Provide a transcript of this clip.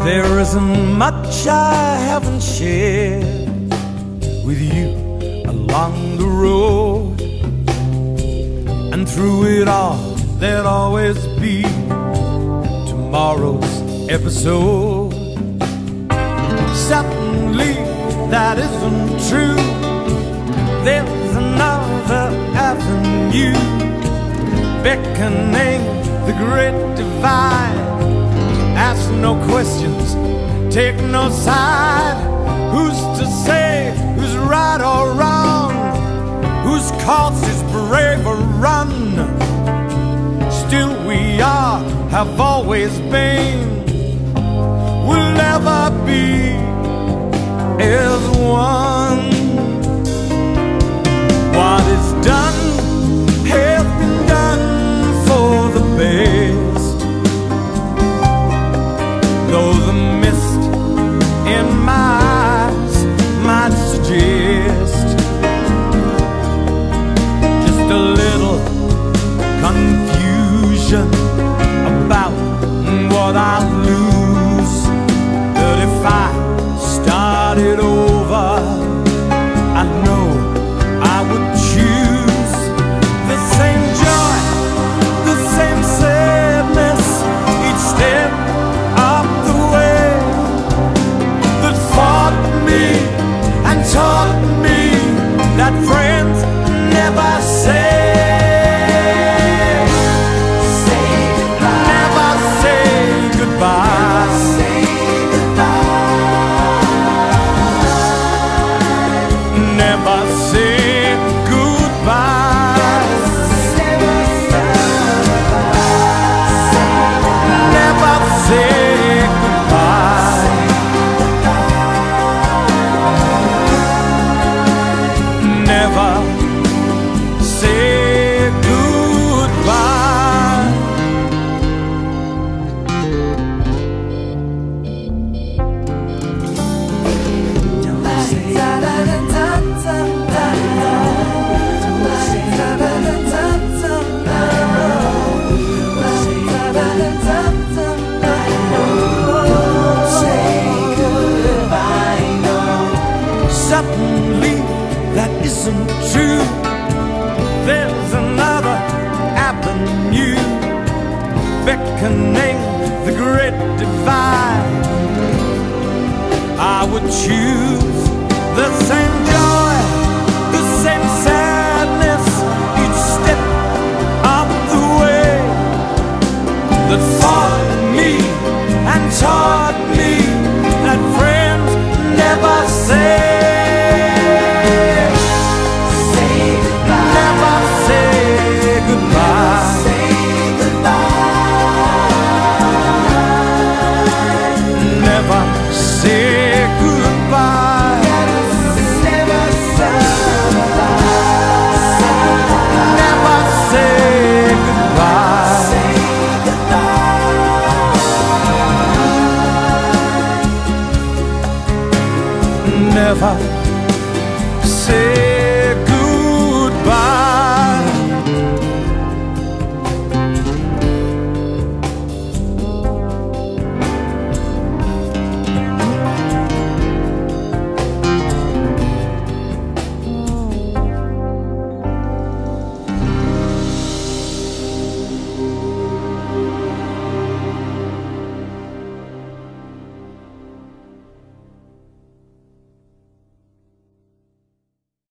There isn't much I haven't shared with you along the road, and through it all there'll always be tomorrow's episode. Suddenly that isn't true. There's another avenue beckoning the great divide. Ask no questions, take no side. Who's to say who's right or wrong? Whose cause is brave or run? Still we are, have always been, will never be as one. What is done has been done for the best. Though the mist in my eyes might suggest just a little confusion about what I'll lose. But if I started over, I know I would choose the same joy, the same sadness each step of the way that fought me and taught me that friends never say. Suddenly that isn't true. There's another avenue beckoning the great divide. I would choose the same joy, the same sadness each step of the way that fought me and taught me that friends never say. Never